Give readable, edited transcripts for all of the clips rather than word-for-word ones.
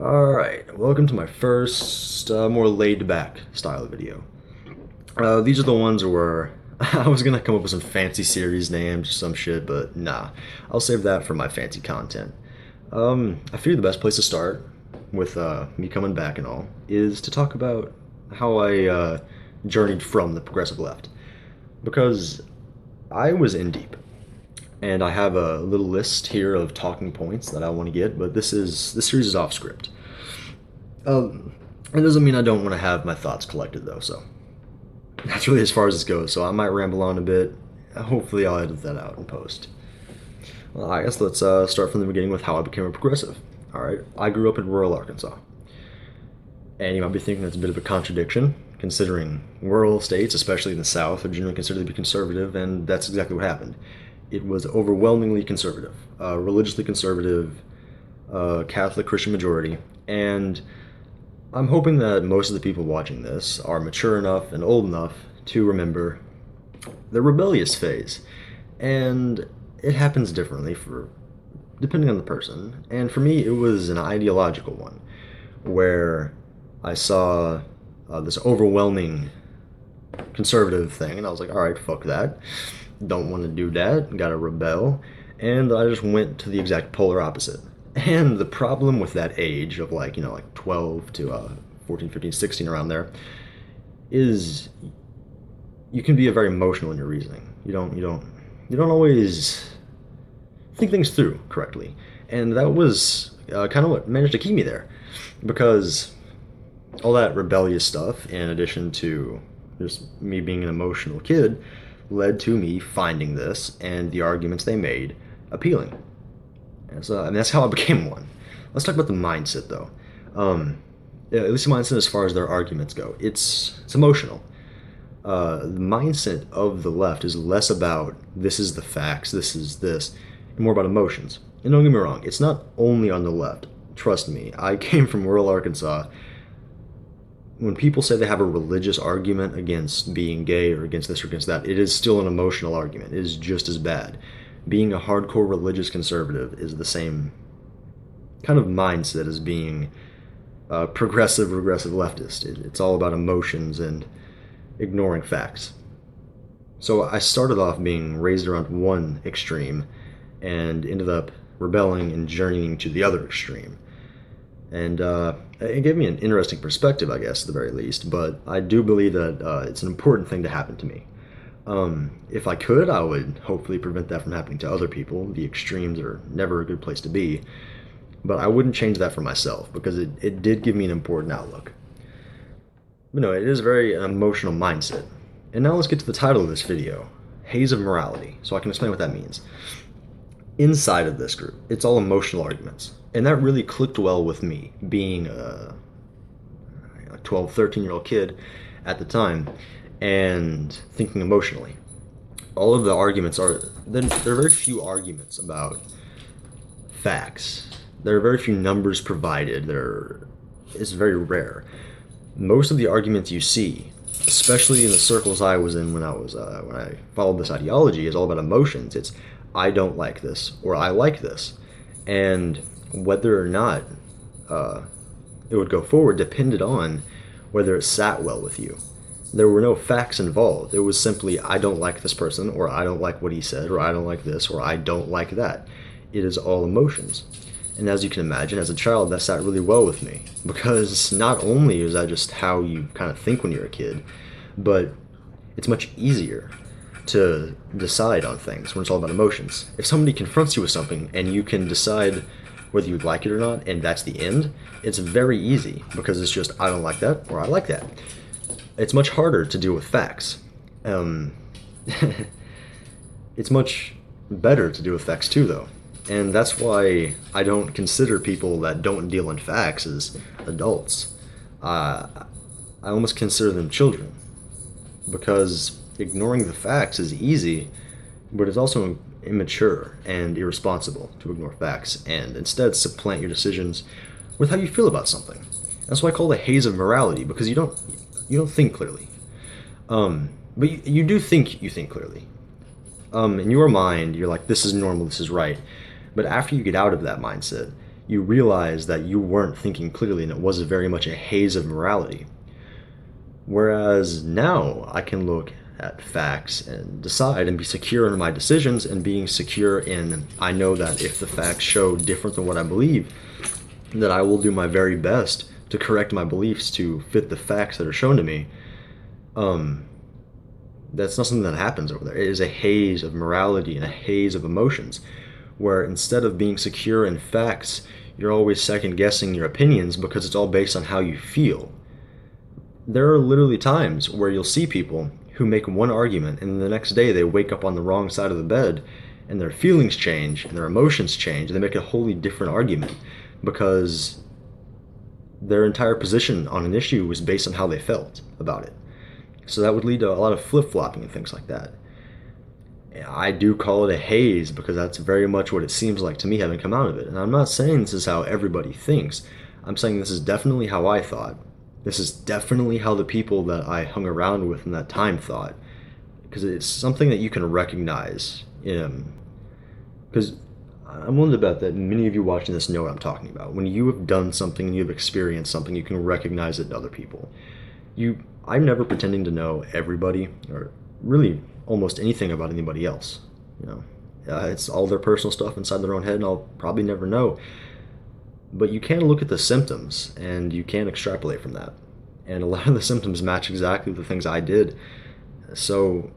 Alright, welcome to my first, more laid-back style video. These are the ones where I was gonna come up with some fancy series names or some shit, but nah. I'll save that for my fancy content. I figure the best place to start, with me coming back and all, is to talk about how I journeyed from the progressive left. Because I was in deep, and I have a little list here of talking points that I want to get, but this series is off script. It doesn't mean I don't want to have my thoughts collected though, so that's really as far as this goes. So I might ramble on a bit. Hopefully, I'll edit that out in post. Well, I guess let's start from the beginning with how I became a progressive. All right, I grew up in rural Arkansas, and you might be thinking that's a bit of a contradiction, considering rural states, especially in the South, are generally considered to be conservative, and that's exactly what happened. It was overwhelmingly conservative, religiously conservative, Catholic Christian majority, and I'm hoping that most of the people watching this are mature enough and old enough to remember the rebellious phase. And it happens differently for depending on the person. And for me, it was an ideological one where I saw this overwhelming conservative thing, and I was like, all right, fuck that. Don't want to do that. Gotta rebel. And I just went to the exact polar opposite. And the problem with that age of like 12 to 14, 15, 16 around there is you can be very emotional in your reasoning. You don't always think things through correctly. And that was kind of what managed to keep me there, because all that rebellious stuff, in addition to just me being an emotional kid, led to me finding this and the arguments they made appealing. And so, and that's how I became one. Let's talk about the mindset, though. Yeah, at least the mindset as far as their arguments go. It's emotional. The mindset of the left is less about this is the facts, this is this, and more about emotions. And don't get me wrong, it's not only on the left. Trust me, I came from rural Arkansas. When people say they have a religious argument against being gay or against this or against that, it is still an emotional argument. It is just as bad. Being a hardcore religious conservative is the same kind of mindset as being a progressive, regressive leftist. It's all about emotions and ignoring facts. So I started off being raised around one extreme and ended up rebelling and journeying to the other extreme. And it gave me an interesting perspective, I guess, at the very least. But I do believe that it's an important thing to happen to me. If I could, I would hopefully prevent that from happening to other people. The extremes are never a good place to be. But I wouldn't change that for myself, because it did give me an important outlook. But no, it is very an emotional mindset. And now let's get to the title of this video, Haze of Morality, so I can explain what that means. Inside of this group, it's all emotional arguments. And that really clicked well with me, being a 12, 13-year-old kid at the time, and thinking emotionally. All of the arguments there are very few arguments about facts. There are very few numbers provided. It's very rare. Most of the arguments you see, especially in the circles I was in when I followed this ideology, is all about emotions. It's I don't like this or I like this, and whether or not it would go forward depended on whether it sat well with you. There were no facts involved. It was simply I don't like this person, or I don't like what he said, or I don't like this, or I don't like that. It is all emotions. And as you can imagine, as a child, that sat really well with me, because not only is that just how you kind of think when you're a kid, but it's much easier to decide on things when it's all about emotions. If somebody confronts you with something and you can decide whether you like it or not, and that's the end, it's very easy, because it's just I don't like that or I like that. It's much harder to deal with facts. It's much better to deal with facts too, though. And that's why I don't consider people that don't deal in facts as adults. I almost consider them children, because ignoring the facts is easy, but it's also immature and irresponsible to ignore facts and instead supplant your decisions with how you feel about something. That's why I call it a haze of morality, because you don't think clearly. But you do think you think clearly. In your mind, you're like, this is normal, this is right. But after you get out of that mindset, you realize that you weren't thinking clearly and it was very much a haze of morality. Whereas now I can look at facts and decide and be secure in my decisions, and being secure in, I know that if the facts show different than what I believe, that I will do my very best to correct my beliefs to fit the facts that are shown to me. That's not something that happens over there. It is a haze of morality and a haze of emotions, where instead of being secure in facts, you're always second guessing your opinions because it's all based on how you feel. There are literally times where you'll see people who make one argument and the next day they wake up on the wrong side of the bed and their feelings change and their emotions change and they make a wholly different argument because their entire position on an issue was based on how they felt about it. So that would lead to a lot of flip-flopping and things like that. I do call it a haze because that's very much what it seems like to me having come out of it. And I'm not saying this is how everybody thinks. I'm saying this is definitely how I thought. This is definitely how the people that I hung around with in that time thought. Because it's something that you can recognize. Because I'm willing to bet that many of you watching this know what I'm talking about. When you have done something and you've experienced something, you can recognize it in other people. I'm never pretending to know everybody or really almost anything about anybody else. It's all their personal stuff inside their own head, and I'll probably never know. But you can look at the symptoms and you can extrapolate from that. And a lot of the symptoms match exactly the things I did. So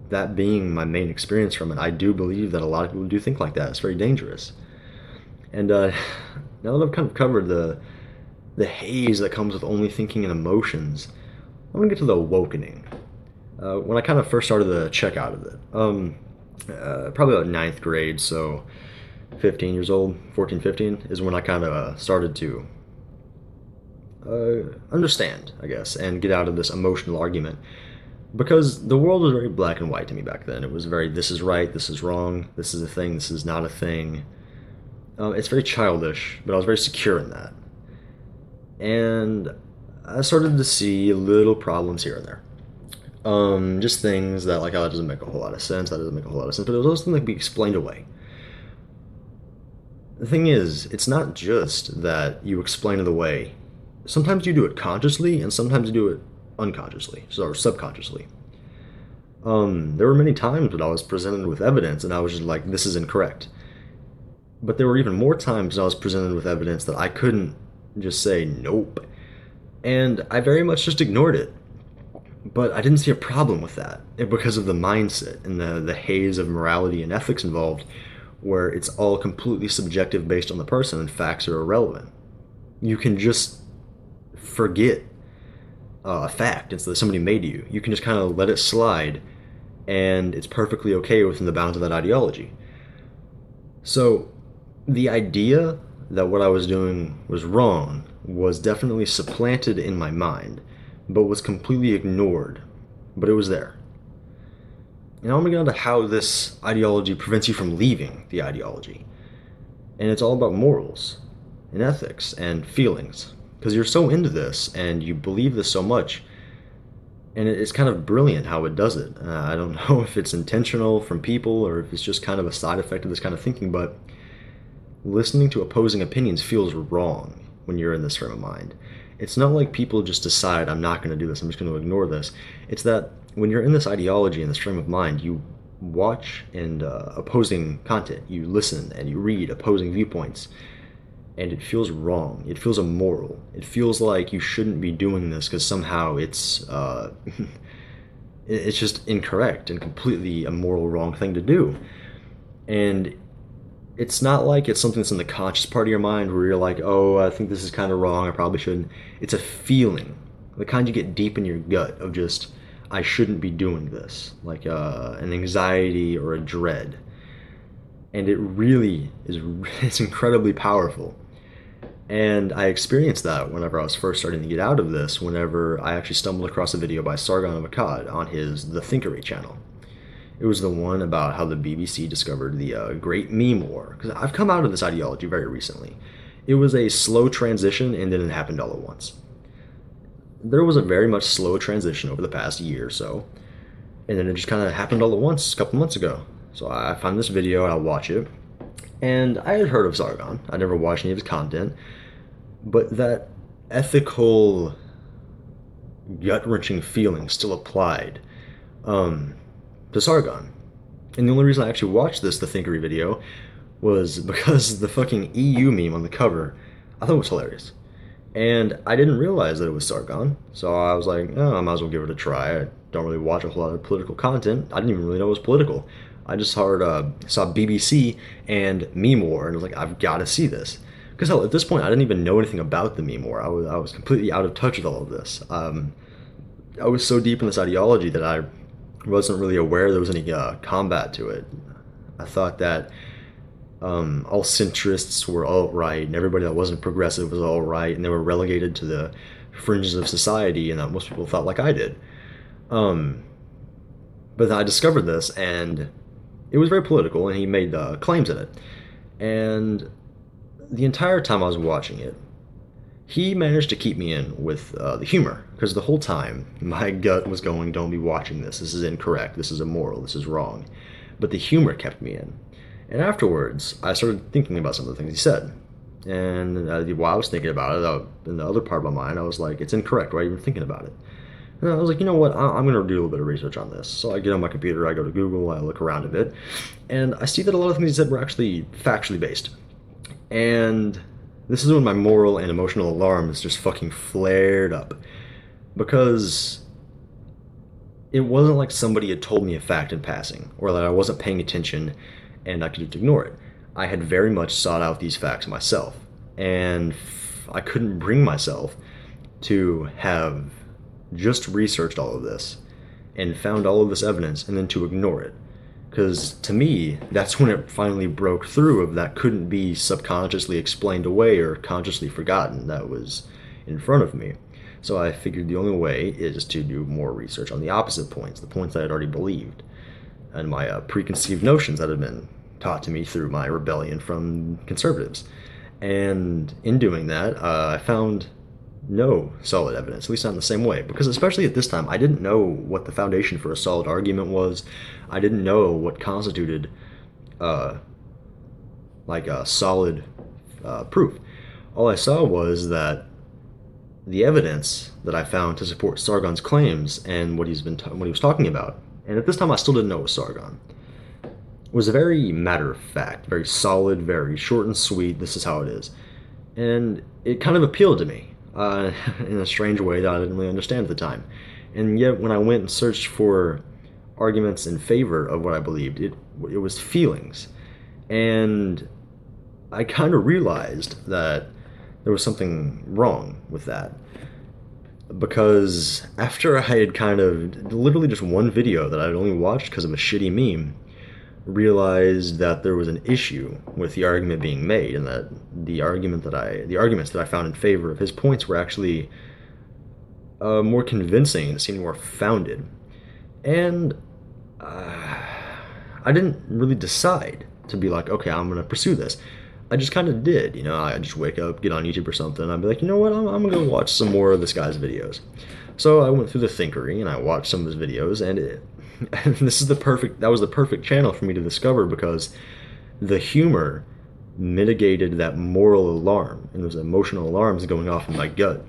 that being my main experience from it, I do believe that a lot of people do think like that. It's very dangerous. And now that I've kind of covered the haze that comes with only thinking and emotions, I'm going to get to the awakening. When I kind of first started to check out of it, probably about ninth grade, so 15 years old, 14, 15, is when I kind of started to understand, I guess, and get out of this emotional argument. Because the world was very black and white to me back then. It was very, this is right, this is wrong, this is a thing, this is not a thing. It's very childish, but I was very secure in that. And I started to see little problems here and there. Just things that, like, oh, that doesn't make a whole lot of sense, that doesn't make a whole lot of sense, but it was also something that could be explained away. The thing is, it's not just that you explain it away. Sometimes you do it consciously, and sometimes you do it unconsciously, or subconsciously. There were many times when I was presented with evidence, and I was just like, this is incorrect. But there were even more times when I was presented with evidence that I couldn't just say, nope. And I very much just ignored it. But I didn't see a problem with that because of the mindset and the haze of morality and ethics involved, where it's all completely subjective based on the person and facts are irrelevant. You can just forget a fact that somebody made you. You can just kind of let it slide, and it's perfectly okay within the bounds of that ideology. So the idea that what I was doing was wrong was definitely supplanted in my mind, but was completely ignored. But it was there. And now I'm going to get into how this ideology prevents you from leaving the ideology. And it's all about morals and ethics and feelings. Because you're so into this and you believe this so much. And it's kind of brilliant how it does it. I don't know if it's intentional from people or if it's just kind of a side effect of this kind of thinking, but listening to opposing opinions feels wrong when you're in this frame of mind. It's not like people just decide, I'm not going to do this, I'm just going to ignore this. It's that when you're in this ideology, in this frame of mind, you watch and opposing content, you listen and you read opposing viewpoints, and it feels wrong. It feels immoral. It feels like you shouldn't be doing this because somehow it's it's just incorrect and completely immoral, wrong thing to do. And it's not like it's something that's in the conscious part of your mind where you're like, oh, I think this is kind of wrong, I probably shouldn't. It's a feeling, the kind you get deep in your gut of just, I shouldn't be doing this, like an anxiety or a dread. And it really is, it's incredibly powerful. And I experienced that whenever I was first starting to get out of this, whenever I actually stumbled across a video by Sargon of Akkad on his The Thinkery channel. It was the one about how the BBC discovered the Great Meme War. Because I've come out of this ideology very recently. It was a slow transition, and then it happened all at once. There was a very much slow transition over the past year or so, and then it just kind of happened all at once a couple months ago. So I find this video and I watch it, And I had heard of Sargon. I never watched any of his content, but that ethical, gut-wrenching feeling still applied um, to Sargon. And the only reason I actually watched the Thinkery video, was because the fucking EU meme on the cover, I thought it was hilarious. And I didn't realize that it was Sargon, so I was like, oh, I might as well give it a try. I don't really watch a whole lot of political content. I didn't even really know it was political. I just saw BBC and Meme War, and I was like, I've got to see this. Because hell, at this point, I didn't even know anything about the Meme War. I was completely out of touch with all of this. I was so deep in this ideology that I wasn't really aware there was any combat to it. I thought that all centrists were alt-right, and everybody that wasn't progressive was alt-right, and they were relegated to the fringes of society, and that most people thought like I did. Um, but then I discovered this, and it was very political, and he made claims in it. And the entire time I was watching it, he managed to keep me in with the humor, because the whole time my gut was going, don't be watching this. This is incorrect. This is immoral. This is wrong. But the humor kept me in. And afterwards, I started thinking about some of the things he said. And while I was thinking about it, in the other part of my mind, I was like, it's incorrect. Why are you even thinking about it? And I was like, you know what? I'm going to do a little bit of research on this. So I get on my computer, I go to Google, I look around a bit, and I see that a lot of things he said were actually factually based. And this is when my moral and emotional alarms just fucking flared up. Because it wasn't like somebody had told me a fact in passing, or that I wasn't paying attention and I could just ignore it. I had very much sought out these facts myself, and I couldn't bring myself to have just researched all of this and found all of this evidence and then to ignore it. Because to me, that's when it finally broke through of that couldn't be subconsciously explained away or consciously forgotten that was in front of me. So I figured the only way is to do more research on the opposite points, the points that I had already believed, and my preconceived notions that had been taught to me through my rebellion from conservatives. And in doing that, I found no solid evidence, at least not in the same way. Because especially at this time, I didn't know what the foundation for a solid argument was. I didn't know what constituted like a solid proof. All I saw was that the evidence that I found to support Sargon's claims and what what he was talking about, and at this time I still didn't know it was Sargon, was very matter of fact, very solid, very short and sweet. This is how it is, and it kind of appealed to me in a strange way that I didn't really understand at the time. And yet, when I went and searched for arguments in favor of what I believed, it was feelings, and I kind of realized that there was something wrong with that. Because after I had kind of literally just one video that I'd only watched because of a shitty meme, realized that there was an issue with the argument being made, and that the arguments that I found in favor of his points were actually more convincing and seemed more founded. And I didn't really decide to be like, okay, I'm gonna pursue this. I just kind of did, I just wake up, get on YouTube or something, and I'd be like, you know what, I'm gonna go watch some more of this guy's videos. So I went through the Thinkery and I watched some of his videos, and that was the perfect channel for me to discover, because the humor mitigated that moral alarm and those emotional alarms going off in my gut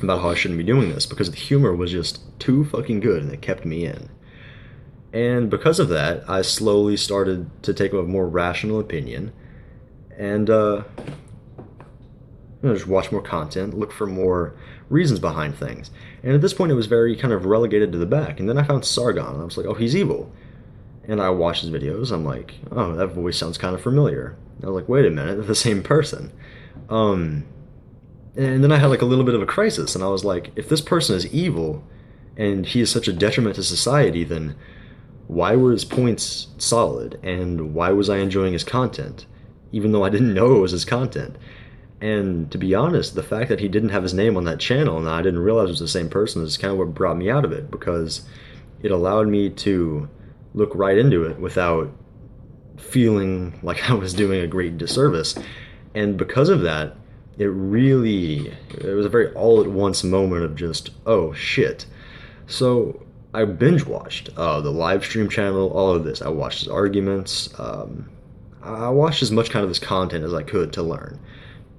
about how I shouldn't be doing this, because the humor was just too fucking good and it kept me in. And because of that, I slowly started to take a more rational opinion and just watch more content, look for more reasons behind things. And at this point, it was very kind of relegated to the back. And then I found Sargon, and I was like, oh, he's evil. And I watched his videos. I'm like, oh, that voice sounds kind of familiar. And I was like, wait a minute, they're the same person. And then I had like a little bit of a crisis, and I was like, if this person is evil and he is such a detriment to society, then why were his points solid, and why was I enjoying his content, even though I didn't know it was his content? And to be honest, the fact that he didn't have his name on that channel and I didn't realize it was the same person is kind of what brought me out of it, because it allowed me to look right into it without feeling like I was doing a great disservice. And because of that, it was a very all-at-once moment of just, oh shit. So I binge watched the live stream channel, all of this. I watched his arguments. I watched as much kind of this content as I could to learn.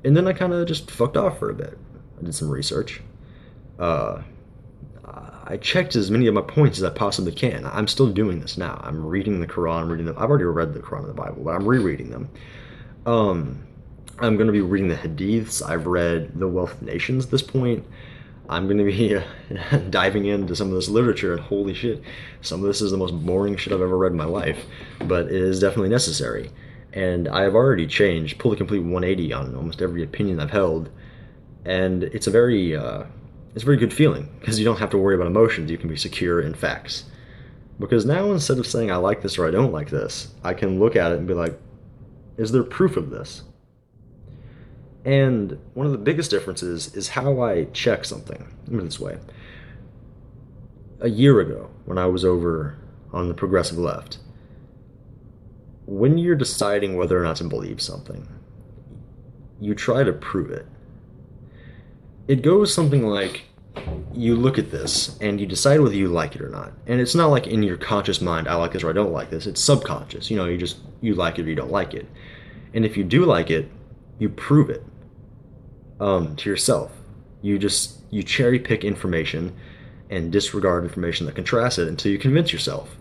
And then I kind of just fucked off for a bit. I did some research. Uh, I checked as many of my points as I possibly can. I'm still doing this now. I'm reading the Quran, I'm reading them. I've already read the Quran and the Bible, but I'm rereading them. Um, I'm going to be reading the Hadiths. I've read The Wealth of Nations at this point. I'm going to be diving into some of this literature, and holy shit, some of this is the most boring shit I've ever read in my life, but it is definitely necessary. And I have already changed, pulled a complete 180 on almost every opinion I've held, and it's a very good feeling because you don't have to worry about emotions. You can be secure in facts. Because now instead of saying I like this or I don't like this, I can look at it and be like, is there proof of this? And one of the biggest differences is how I check something. Let me put it this way. A year ago, when I was over on the progressive left, when you're deciding whether or not to believe something, you try to prove it. It goes something like you look at this and you decide whether you like it or not. And it's not like in your conscious mind, I like this or I don't like this. It's subconscious. You like it or you don't like it. And if you do like it, you prove it to yourself. You cherry pick information and disregard information that contrasts it until you convince yourself.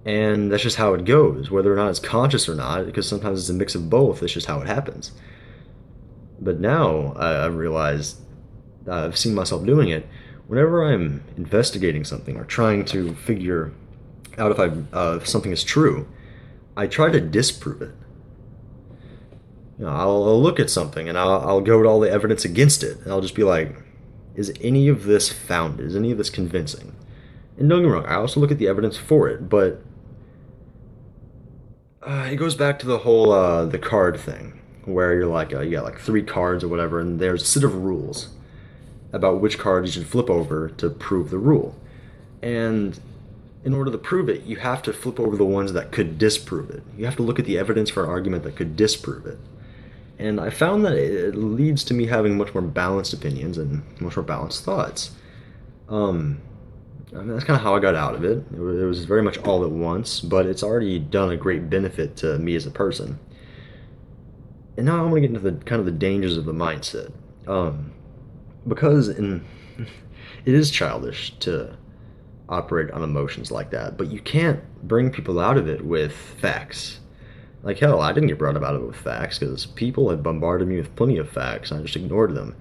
And that's just how it goes, whether or not it's conscious or not, because sometimes it's a mix of both. It's just how it happens. But now I've realized, I've seen myself doing it. Whenever I'm investigating something or trying to figure out if something is true, I try to disprove it. I'll look at something and I'll go to all the evidence against it, and I'll just be like, is any of this founded? Is any of this convincing? And don't get me wrong, I also look at the evidence for it, but it goes back to the whole the card thing, where you're like, you got like three cards or whatever, and there's a set of rules about which card you should flip over to prove the rule. And in order to prove it, you have to flip over the ones that could disprove it. You have to look at the evidence for an argument that could disprove it. And I found that it leads to me having much more balanced opinions and much more balanced thoughts. I mean, that's kind of how I got out of it. It was very much all at once, but it's already done a great benefit to me as a person. And now I'm going to get into the kind of the dangers of the mindset. Because it is childish to operate on emotions like that, but you can't bring people out of it with facts. Like, hell, I didn't get brought out of it with facts because people had bombarded me with plenty of facts and I just ignored them.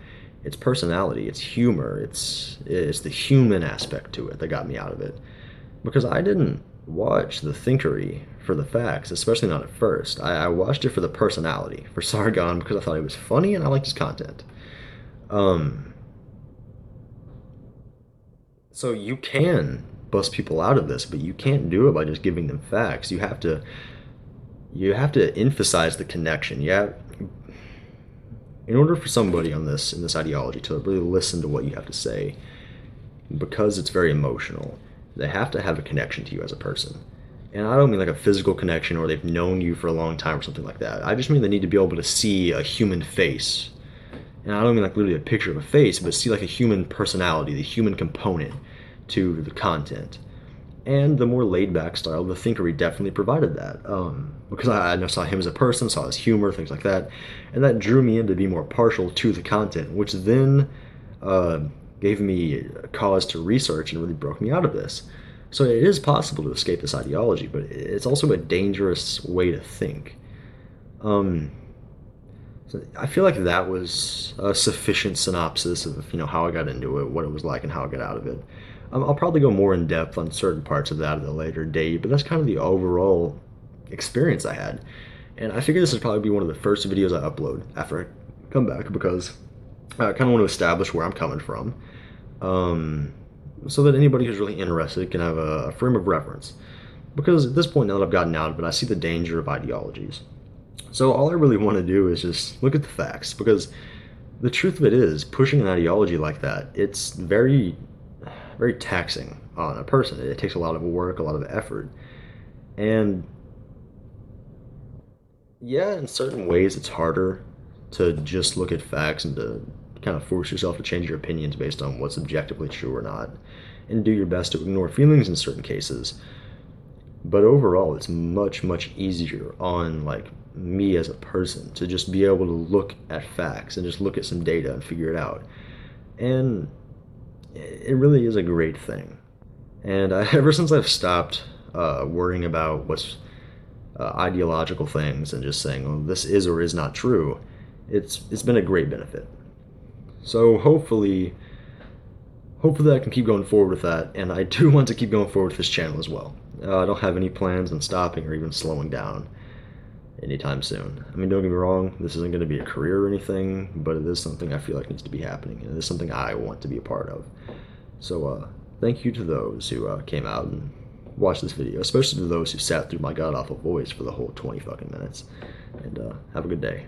It's personality, it's humor, it's the human aspect to it that got me out of it. Because I didn't watch the Thinkery for the facts, especially not at first. I watched it for the personality, for Sargon, because I thought he was funny and I liked his content. Um, so you can bust people out of this, but you can't do it by just giving them facts. You have to emphasize the connection. In order for somebody on this in this ideology to really listen to what you have to say, because it's very emotional, they have to have a connection to you as a person. And I don't mean like a physical connection or they've known you for a long time or something like that. I just mean they need to be able to see a human face. And I don't mean like literally a picture of a face, but see like a human personality, the human component to the content. And the more laid back style, the Thinkery definitely provided that. Because I saw him as a person, saw his humor, things like that. And that drew me in to be more partial to the content, which then gave me a cause to research and really broke me out of this. So it is possible to escape this ideology, but it's also a dangerous way to think. So I feel like that was a sufficient synopsis of how I got into it, what it was like, and how I got out of it. I'll probably go more in depth on certain parts of that at a later date, but that's kind of the overall experience I had. And I figure this would probably be one of the first videos I upload after I come back because I kind of want to establish where I'm coming from, so that anybody who's really interested can have a frame of reference. Because at this point, now that I've gotten out of it, I see the danger of ideologies. So all I really want to do is just look at the facts, because the truth of it is, pushing an ideology like that, it's very, very taxing on a person. It takes a lot of work, a lot of effort. And yeah, in certain ways, it's harder to just look at facts and to kind of force yourself to change your opinions based on what's objectively true or not, and do your best to ignore feelings in certain cases. But overall, it's much, much easier on like me as a person to just be able to look at facts and just look at some data and figure it out. And it really is a great thing. And ever since I've stopped worrying about what's ideological things and just saying, "Oh, this is or is not true," it's been a great benefit. So hopefully I can keep going forward with that, and I do want to keep going forward with this channel as well. I don't have any plans on stopping or even slowing down anytime soon. I mean, don't get me wrong, this isn't going to be a career or anything, but it is something I feel like needs to be happening, and it is something I want to be a part of. So, thank you to those who came out and watched this video, especially to those who sat through my god-awful voice for the whole 20 fucking minutes. And have a good day.